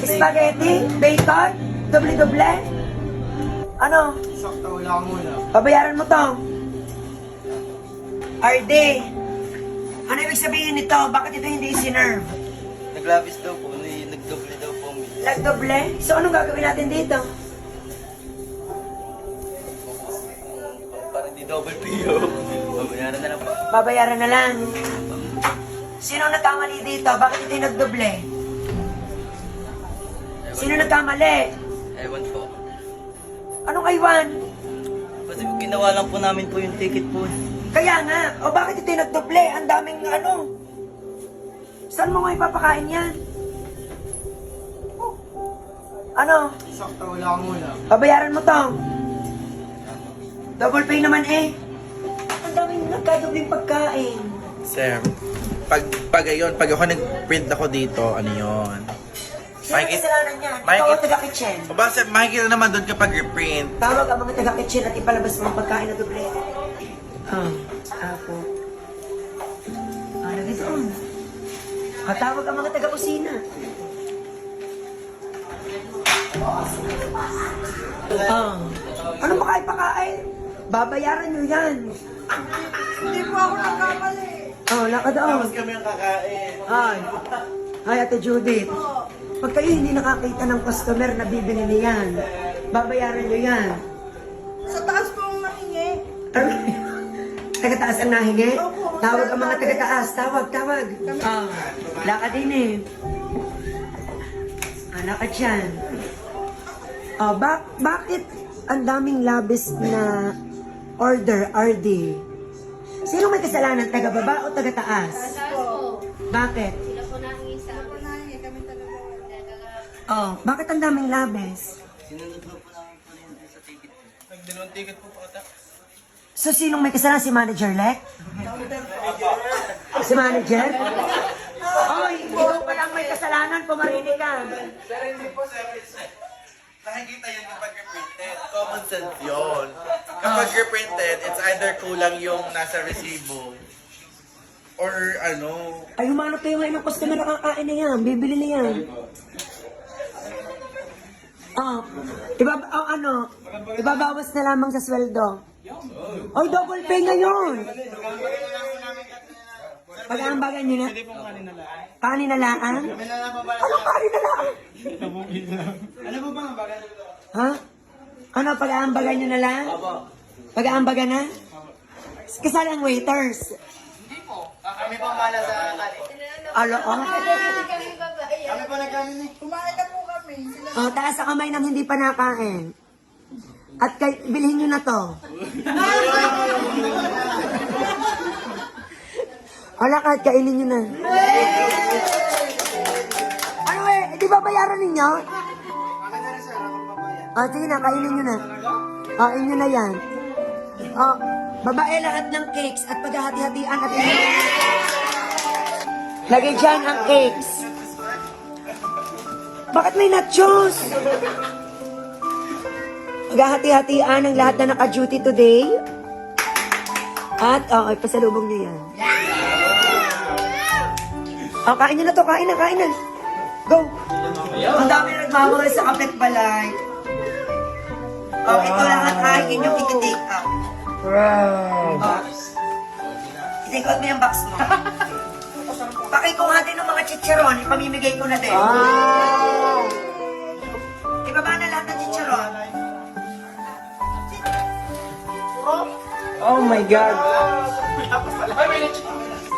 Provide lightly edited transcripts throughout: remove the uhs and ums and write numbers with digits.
Spaghetti? Bacon? Doble-doble? Ano? Sakto, wala ka muna. Babayaran mo to. RD. Ano ibig sabihin nito? Bakit ito hindi sinerve? Naglabis daw po, nagdoble daw po. Nagdoble? So anong gagawin natin dito? Parang di double PO. Babayaran na lang po. Babayaran na lang. Sino nagkamali dito? Bakit ito yung nagdoble? Sino nagkamali? Ewan po. Anong aywan? Kasi ginawa lang po namin po yung ticket po. Kaya nga. O bakit ito yung nagdoble? Ang daming ano. Saan mo nga ipapakain yan? Ano? Sakto, wala ka muna. Babayaran mo to. Double pay naman eh. Ang daming nagkadobling pagkain. Sir, pag ako nag-print ako dito, ano yun? Sino ang kasalanan niyan? Ikaw ang taga-kitchen. O ba, sir, makikita naman doon kapag reprint. Tawag ang mga taga-kitchen at ipalabas mo ang pagkain na doble. Apo. Lagay doon. Tawag ang mga taga-kusina. Ano ba kayo pakain? Babayaran nyo yan. Hindi po ako nagkamali. Lakad doon. Kami ang kakain. Hi, Ate Judith. Pag kayo hindi nakakita ng customer na bibili niyan, babayaran nyo yan. Sa taas po ang nahingi. Taga-taas ang nahingi? Opo. Tawag ang mga taga-taas. Tawag. Lakad din eh. Lakad yan. Bakit ang daming labis na order, RD? Sino may kasalanan? Taga-baba o taga-taas? Bakit? Sila po nahingi sa akin. Nahingi kami talaga. Bakit ang daming labis? Sinunod po namin po rin sa ticket po. Nagdalawang ticket po pa ata. So, sinong may kasalanan? Si Manager Lek? Si Manager? Oy, ikaw pa lang may kasalanan, pumarinig ka. Sir, hindi po, sir. Nakikita yun kapag reprinted. Common sense yun. Kapag reprinted, it's either kulang yung nasa resibo or ano. Ay, humanap kayo ngayon ng customer na kakain na yan. Bibili na yan. Ibabawas na lamang sa sweldo. Oy, double pay ngayon. Pag-aambagan nyo na. Kanin na laan? Anong kanin na laan? Ano po bang bagal? Ha? Ano, pag-aambagan nyo na lang? Pag-aambagan na? Kasali ang waiters. Hindi po. Kami po mala sa kanin. Alo, Kami babayan. Kami po nagkanin eh. Kumain na po kami. Sila Taas sa kamay ng hindi pa nakain. At bilhin nyo na to. Alakad, kainin nyo na. Ano di ba bayaran ninyo? Sige na, kainin nyo na. Kainin nyo na yan. Babae lahat ng cakes at paghahati-hatian at lagay dyan ang cakes. Bakit may nachos? Paghahati-hatian ang lahat na naka-duty today. At, pasalubong nyo yan. Kain nyo na to, kain na. Go! Ang dami na nagmamahal sa kapit balay. Ito lang ang kain yung i-take out. I-take out mo yung box mo. Pakikuha din ng mga chicharon, ipamimigay ko na din. Ibaba na lahat ng chicharon. Oh my God!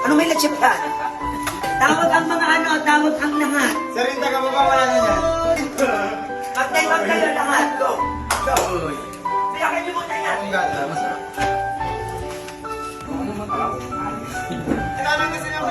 Ano may lachipan? Tawag ang mga tawag ang lahat. Sir, yung taga baba wala na yan. Mag-time kayo lahat. Go! Biyakin niyo muna yan. Masarap. Kailangan kasi ng